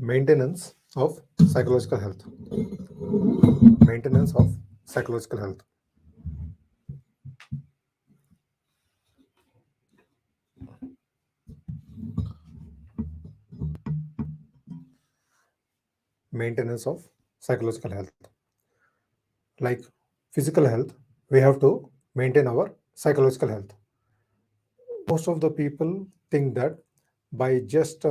Maintenance of psychological health. Maintenance of psychological health. Maintenance of psychological health. Like physical health, we have to maintain our psychological health. Most of the people think that by just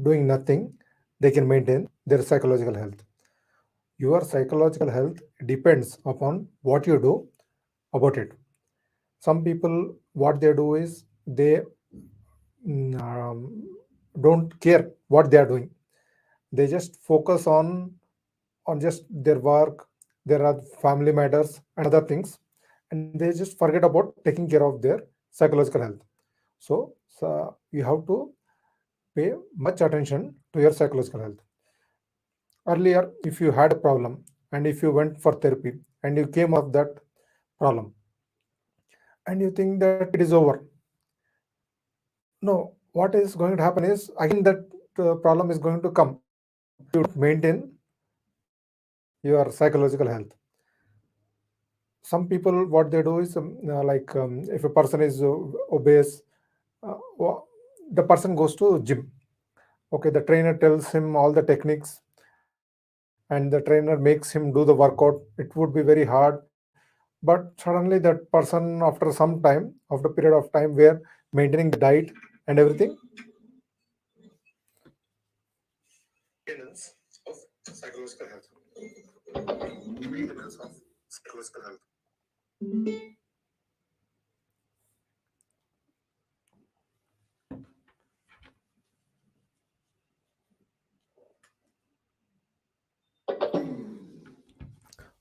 doing nothing, they can maintain their psychological health. Your psychological health depends upon what you do about it. Some people, what they do is they don't care what they are doing. They just focus on just their work, their family matters and other things, and they just forget about taking care of their psychological health. So you have to pay much attention to your psychological health. Earlier, if you had a problem and if you went for therapy and you came out of that problem and you think that it is over, no, what is going to happen is again that problem is going to come if you maintain your psychological health. Some people, what they do is if a person is obese, the person goes to gym. Okay, the trainer tells him all the techniques and the trainer makes him do the workout. It would be very hard, but suddenly that person, after some time, after a period of time where maintaining the diet and everything, maintenance of psychological health. Maintenance of psychological health.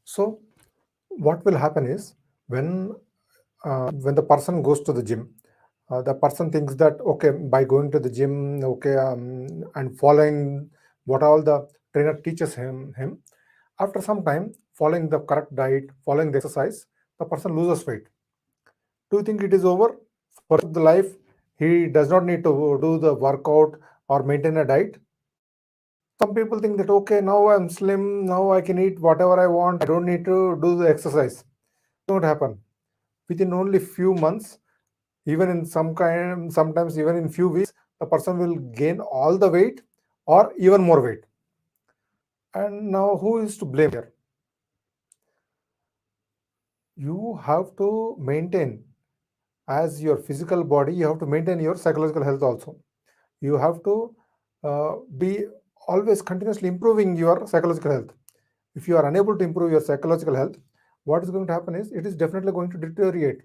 So what will happen is when the person goes to the gym, the person thinks that okay, by going to the gym, okay, and following what all the trainer teaches him, after some time, following the correct diet, following the exercise, the person loses weight. Do you think it is over for the life? He does not need to do the workout or maintain a diet. Some people think that okay, now I'm slim, now I can eat whatever I want. I don't need to do the exercise. Don't happen. Within only few months, even in sometimes even in few weeks, the person will gain all the weight or even more weight. And now who is to blame here? You have to maintain, as your physical body, you have to maintain your psychological health also. You have to be always continuously improving your psychological health. If you are unable to improve your psychological health, what is going to happen is it is definitely going to deteriorate.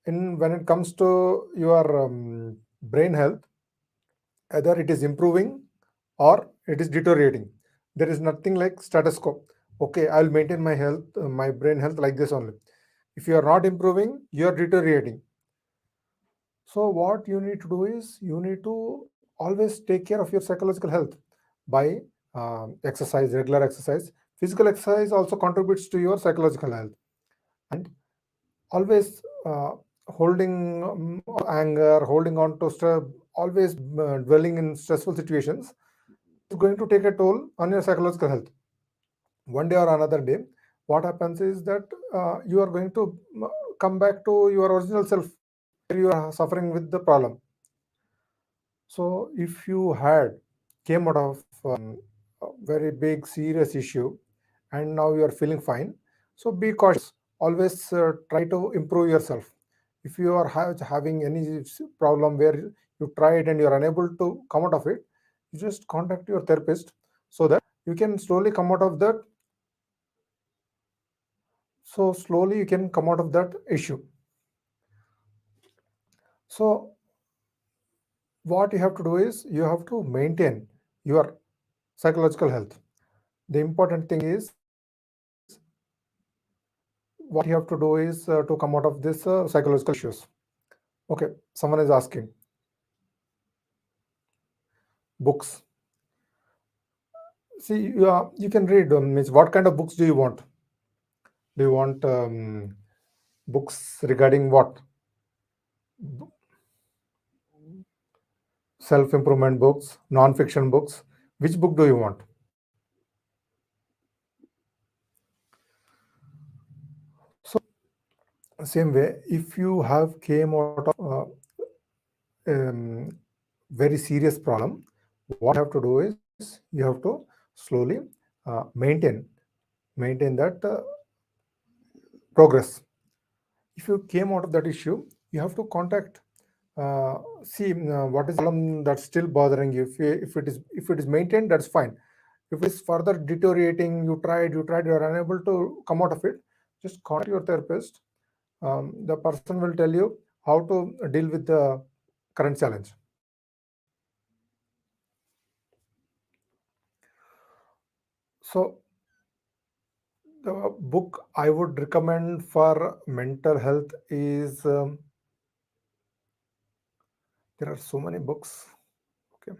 In when it comes to your brain health, either it is improving or it is deteriorating. There is nothing like status quo. Okay, I'll maintain my health, my brain health like this only. If you are not improving, you are deteriorating. So what you need to do is you need to always take care of your psychological health by exercise, regular exercise. Physical exercise also contributes to your psychological health, and always holding anger, holding on to stress, always dwelling in stressful situations is going to take a toll on your psychological health. One day or another day, what happens is that you are going to come back to your original self where you are suffering with the problem. So if you had came out of a very big serious issue and now you are feeling fine, so be cautious. Always try to improve yourself. If you are having any problem where you tried and you are unable to come out of it, you just contact your therapist so that you can slowly come out of that. So slowly you can come out of that issue. So what you have to do is you have to maintain your psychological health. The important thing is what you have to do is to come out of this psychological issues. Okay, someone is asking books. See, you can read. Means what kind of books do you want? Do you want books regarding what? self improvement books, non fiction books. Which book do you want? So, same way, if you have came out of um, very serious problem, what you have to do is you have to slowly maintain that progress. If you came out of that issue, you have to contact, see what is the problem that's still bothering you. If it is maintained, that's fine. If it's further deteriorating, you're unable to come out of it, just contact your therapist. The person will tell you how to deal with the current challenge. So the book I would recommend for mental health is, there are so many books. Okay,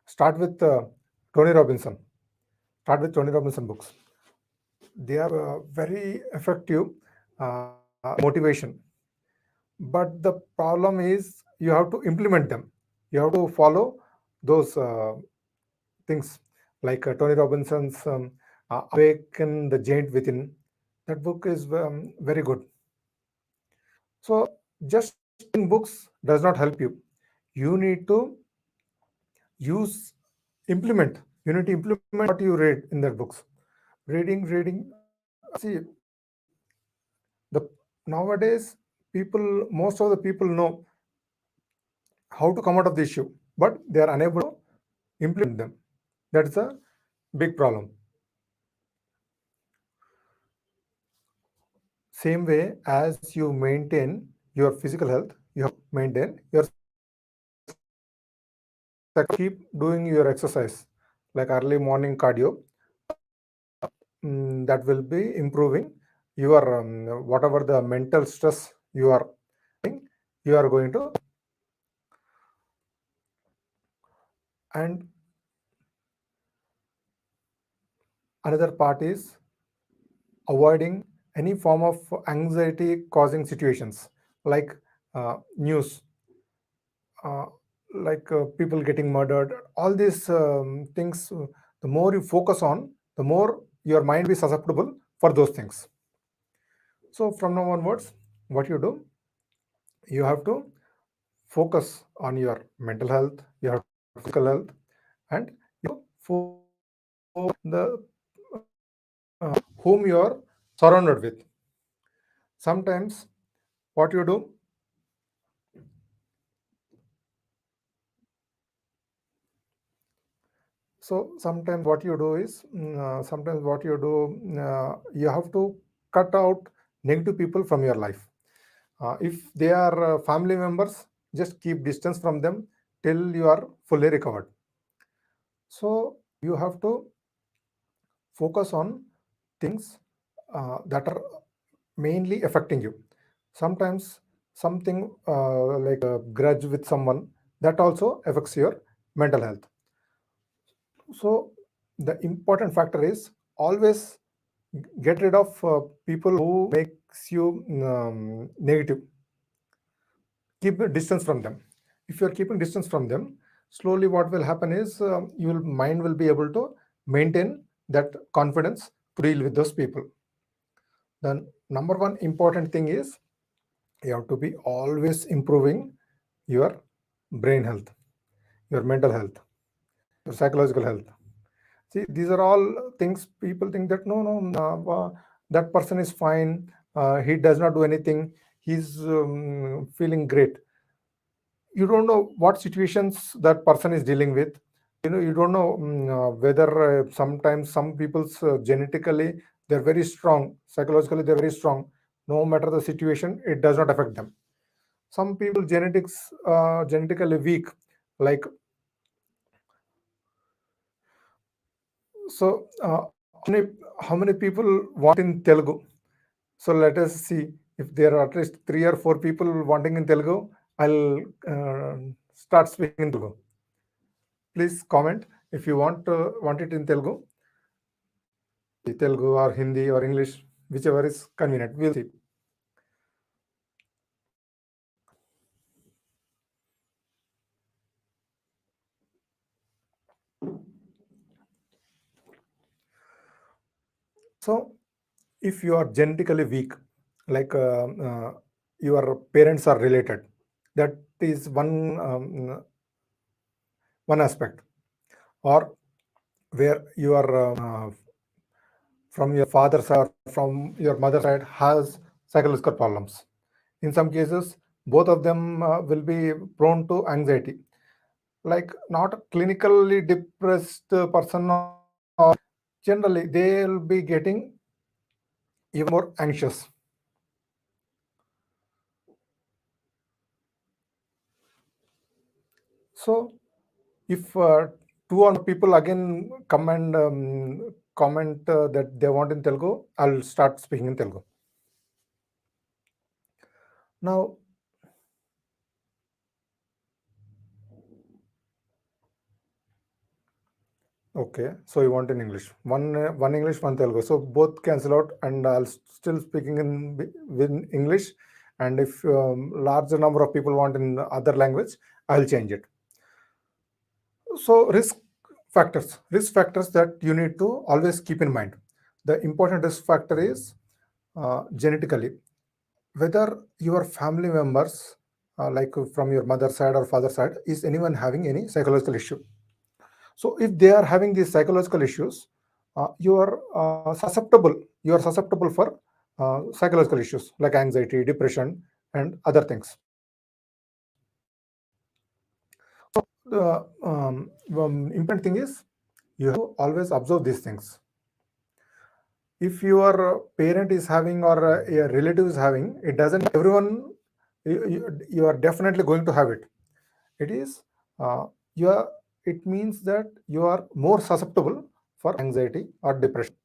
start with Tony Robinson. Start with Tony Robinson books. They are very effective motivation. But the problem is you have to implement them. You have to follow those things, like Tony Robinson's Awaken the Giant Within. That book is very good. So just reading books does not help you. You need to use implement. You need to implement what you read in that books. Reading. See, the nowadays people, most of the people know how to come out of the issue, but they are unable to implement them. That's a big problem. Same way as you maintain your physical health, you have to maintain your keep doing your exercise, like early morning cardio. That will be improving your whatever the mental stress you are you are going to. And another part is avoiding any form of anxiety causing situations, like news, uh, like people getting murdered, all these things. The more you focus on, the more your mind be susceptible for those things. So from now onwards, what you do, you have to focus on your mental health, your physical health, and you for the whom you are surrounded with. Sometimes what you do, so sometimes what you do, you have to cut out negative people from your life. If they are family members, just keep distance from them till you are fully recovered. So you have to focus on things that are mainly affecting you. Sometimes something like a grudge with someone, that also affects your mental health. So the important factor is always get rid of people who makes you negative. Keep a distance from them. If you're keeping distance from them, slowly what will happen is your mind will be able to maintain that confidence to deal with those people. Then number one important thing is you have to be always improving your brain health, your mental health, your psychological health. See, these are all things people think that no, that person is fine. He does not do anything. He's feeling great. You don't know what situations that person is dealing with. You don't know whether sometimes some people's genetically they're very strong, psychologically they're very strong. No matter the situation, it does not affect them. Some people genetically weak, like, so how many people want in Telugu? So let us see, if there are at least 3 or 4 people wanting in Telugu, I'll uh, start speaking in Telugu. Please comment if you want it in Telugu, Telugu or Hindi or English, whichever is convenient. We'll see. So, if you are genetically weak, like your parents are related, that is one aspect. Or where you are from your father's side or from your mother's side has psychological problems. In some cases, both of them will be prone to anxiety. Like not a clinically depressed person, or generally they'll be getting even more anxious. So if two or more people again come and comment that they want in Telugu, I'll start speaking in Telugu. Now, okay, so you want in English. One English, one Telugu. So both cancel out, and I'll still speaking in English. And if larger number of people want in other language, I'll change it. So risk factors that you need to always keep in mind. The important risk factor is genetically, whether your family members, like from your mother side or father side, is anyone having any psychological issue. So if they are having these psychological issues, you are susceptible for psychological issues like anxiety, depression, and other things. The important thing is you have to always observe these things. If your parent is having or a relative is having, it doesn't everyone you are definitely going to have it. It is uh, you are. It means that you are more susceptible for anxiety or depression.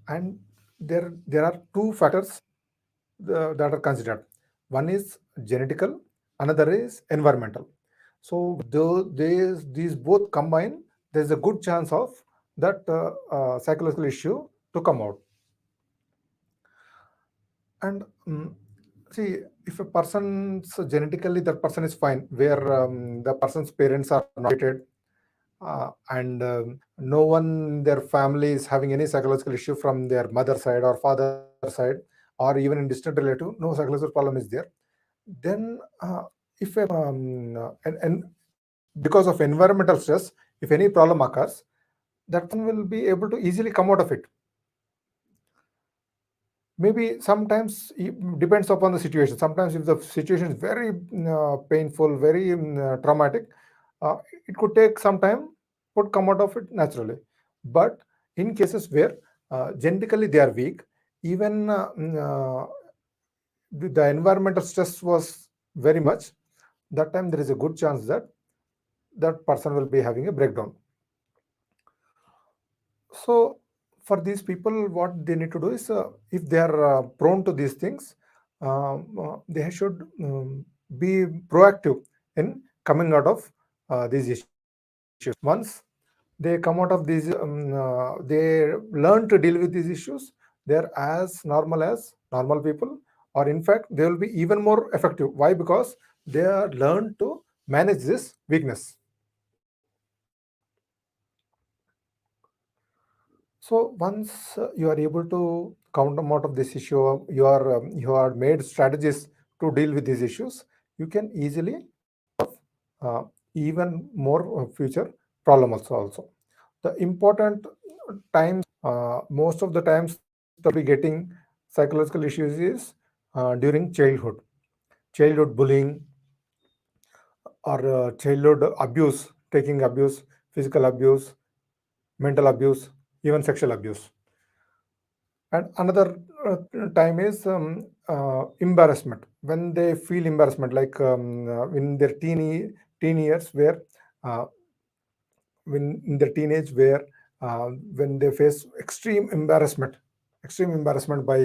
And there are two factors that are considered. One is genetical, another is environmental. So though these both combine, there's a good chance of that psychological issue to come out. And see, if a person's genetically that person is fine, where the person's parents are not related, and no one in their family is having any psychological issue from their mother side or father side, or even in distant relative, no psychological problem is there. Then if a and because of environmental stress, if any problem occurs, that person will be able to easily come out of it. Maybe sometimes it depends upon the situation. Sometimes if the situation is very painful, very traumatic, uh, it could take some time, would come out of it naturally. But in cases where genetically they are weak, even the environmental stress was very much, that time there is a good chance that that person will be having a breakdown. So for these people, what they need to do is, if they are prone to these things, they should be proactive in coming out of these issues. Once they come out of these, they learn to deal with these issues. They are as normal people, or in fact, they will be even more effective. Why? Because they are learned to manage this weakness. So once you are able to count them out of this issue, you are made strategies to deal with these issues. You can easily uh, even more future problem also. The important times, most of the times that we getting psychological issues is during childhood bullying, or childhood abuse, taking abuse, physical abuse, mental abuse, even sexual abuse. And another time is embarrassment, when they feel embarrassment, like in their teen years, where uh, when in their teenage, where when they face extreme embarrassment by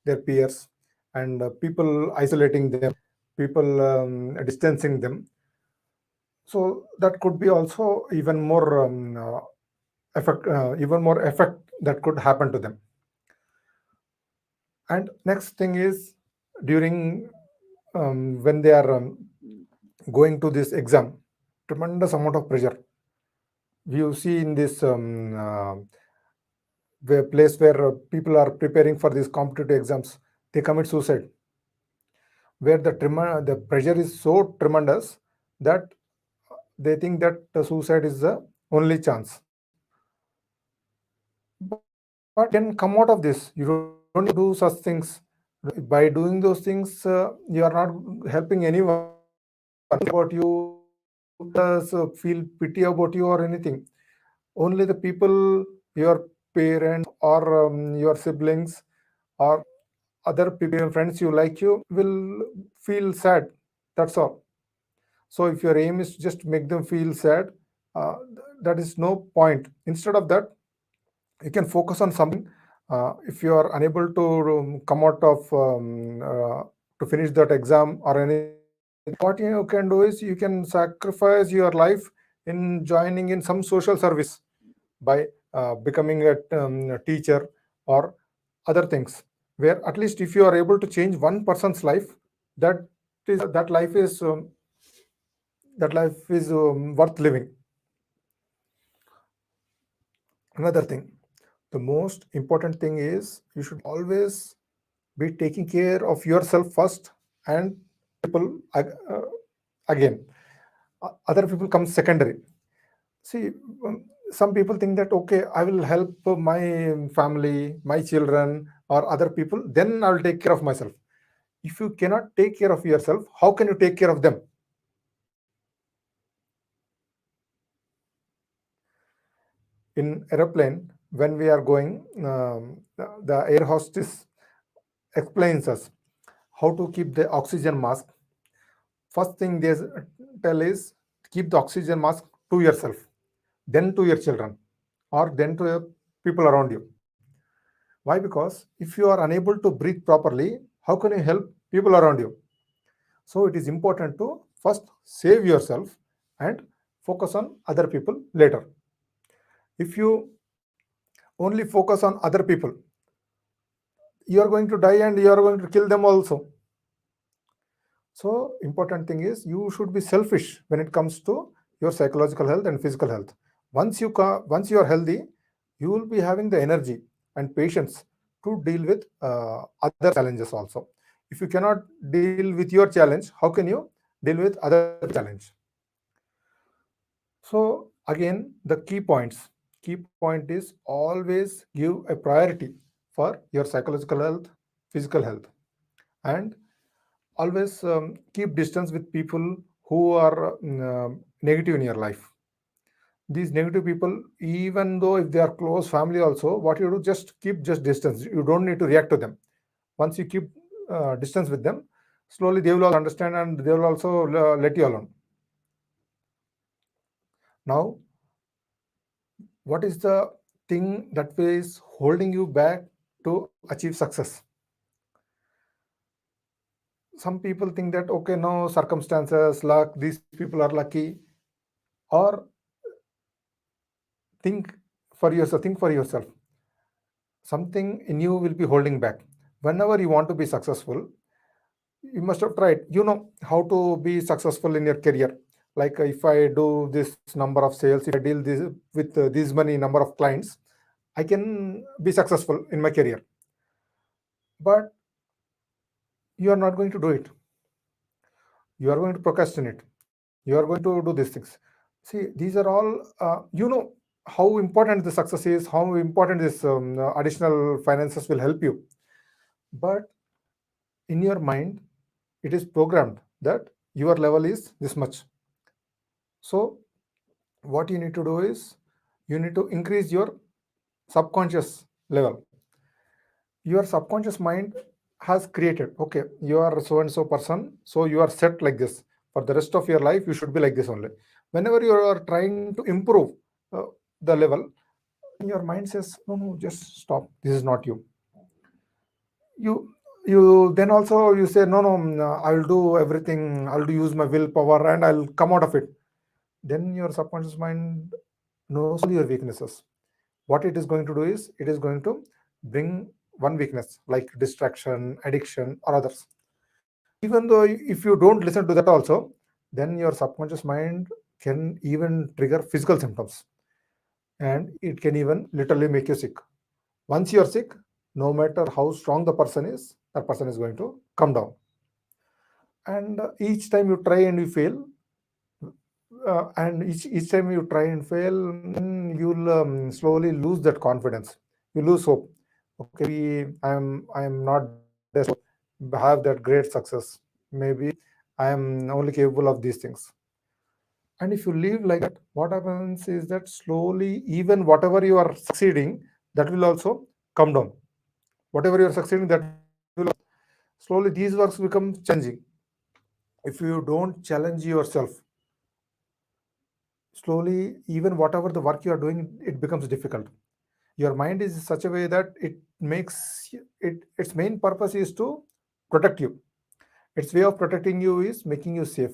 their peers, and people isolating them, people distancing them. So that could be also even more effect that could happen to them. And next thing is during when they are going to this exam, tremendous amount of pressure. You see in this place where people are preparing for these competitive exams, they commit suicide, where the pressure is so tremendous that they think that the suicide is the only chance. But you can come out of this. You don't need to do such things. By doing those things, you are not helping anyone about you, feel pity about you or anything. Only the people, your parents or your siblings or other people, friends you like you will feel sad. That's all. So if your aim is just make them feel sad, that is no point. Instead of that, you can focus on something. If you are unable to come out of to finish that exam or anything, what you can do is you can sacrifice your life in joining in some social service by becoming a teacher or other things, where at least if you are able to change one person's life, that that life is worth living. Another thing, the most important thing is you should always be taking care of yourself first, and people again. Other people come secondary. See, some people think that okay, I will help my family, my children or other people, then I'll take care of myself. If you cannot take care of yourself, how can you take care of them? In aeroplane, when we are going, the air hostess explains us how to keep the oxygen mask. First thing they tell is keep the oxygen mask to yourself, then to your children, or then to your people around you. Why? Because if you are unable to breathe properly, how can you help people around you? So it is important to first save yourself and focus on other people later. If you only focus on other people, you are going to die and you are going to kill them also. So important thing is you should be selfish when it comes to your psychological health and physical health. Once you are healthy, you will be having the energy and patience to deal with other challenges also. If you cannot deal with your challenge, how can you deal with other challenge? So again, the key point is always give a priority for your psychological health, physical health, and always keep distance with people who are negative in your life. These negative people, even though if they are close family also, what you do, just keep just distance. You don't need to react to them. Once you keep distance with them, slowly they will all understand and they will also let you alone. Now, what is the thing that is holding you back to achieve success? Some people think that okay, no, circumstances, luck, these people are lucky, or think for yourself. Something in you will be holding back. Whenever you want to be successful, you must have tried. You know how to be successful in your career. Like if I do this number of sales, if I deal this with this many number of clients, I can be successful in my career. But you are not going to do it. You are going to procrastinate. You are going to do these things. See, these are all you know how important the success is, how important this additional finances will help you. But in your mind, it is programmed that your level is this much. So what you need to do is you need to increase your subconscious level. Your subconscious mind has created, okay, you are so and so person, so you are set like this. For the rest of your life you should be like this only. Whenever you are trying to improve uh, the level, your mind says no, no, just stop, this is not you. You then also you say no, no, I'll do everything, I'll do use my willpower and I'll come out of it. Then your subconscious mind knows all your weaknesses. What it is going to do is it is going to bring one weakness like distraction, addiction or others. Even though if you don't listen to that also, then your subconscious mind can even trigger physical symptoms, and it can even literally make you sick. Once you are sick, no matter how strong the person is, that person is going to come down. And each time you try and you fail, and each time you try and fail, then you'll slowly lose that confidence. You lose hope. Okay, I'm not destined to have that great success. Maybe I am only capable of these things. And if you live like that, what happens is that slowly, even whatever you are succeeding, that will also come down. Whatever you are succeeding, that will slowly these works become challenging. If you don't challenge yourself, slowly, even whatever the work you are doing, it becomes difficult. Your mind is in such a way that it makes it, its main purpose is to protect you. Its way of protecting you is making you safe,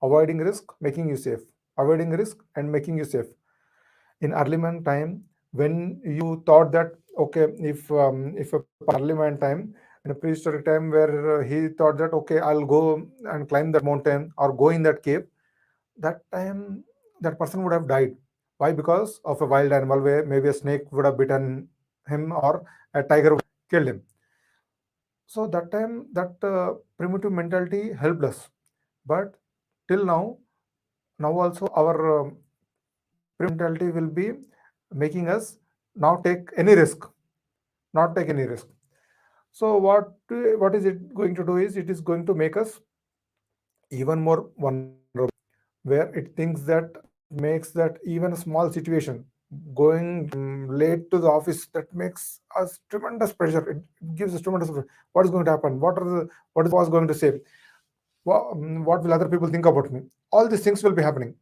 avoiding risk, making you safe, avoiding risk and making you safe. In early man time, when you thought that okay, if a early man time, in a prehistoric time where he thought that okay, I'll go and climb that mountain or go in that cave, that time that person would have died. Why? Because of a wild animal, where maybe a snake would have bitten him or a tiger would have killed him. So that time that primitive mentality helped us. But till now also our mentality will be making us now take any risk, not take any risk. So what is it going to do is it is going to make us even more vulnerable, where it thinks that it makes that even a small situation, going late to the office, that makes us tremendous pressure. It gives us tremendous pressure. What is going to happen? What is the boss going to say? What will other people think about me? All these things will be happening.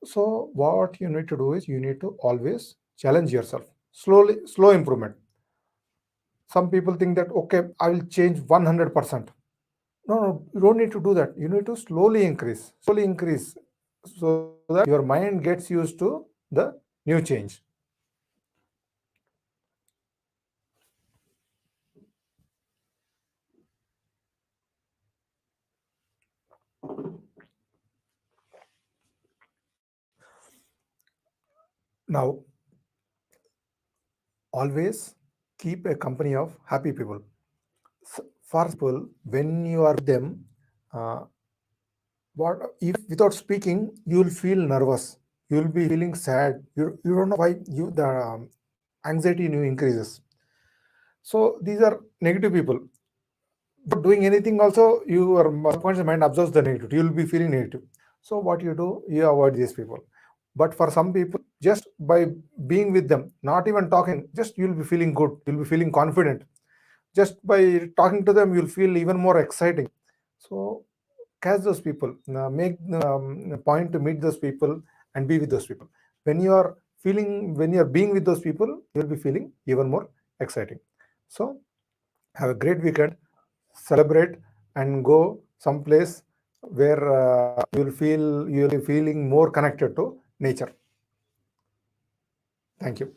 So what you need to do is you need to always challenge yourself. Slow improvement. Some people think that okay, I will change 100%. No, you don't need to do that. You need to slowly increase, so that your mind gets used to the new change. Now, always keep a company of happy people. For people, when you are with them, uh, what if without speaking, you will feel nervous. You will be feeling sad. You don't know why you the anxiety in you increases. So these are negative people. Without doing anything also, your subconscious mind absorbs the negative. You will be feeling negative. So what you do, you avoid these people. But for some people, just by being with them, not even talking, just you'll be feeling good, you'll be feeling confident. Just by talking to them, you'll feel even more exciting. So catch those people, make a point to meet those people and be with those people. When you're being with those people, you'll be feeling even more exciting. So have a great weekend, celebrate, and go someplace where you'll be feeling more connected to nature. Thank you.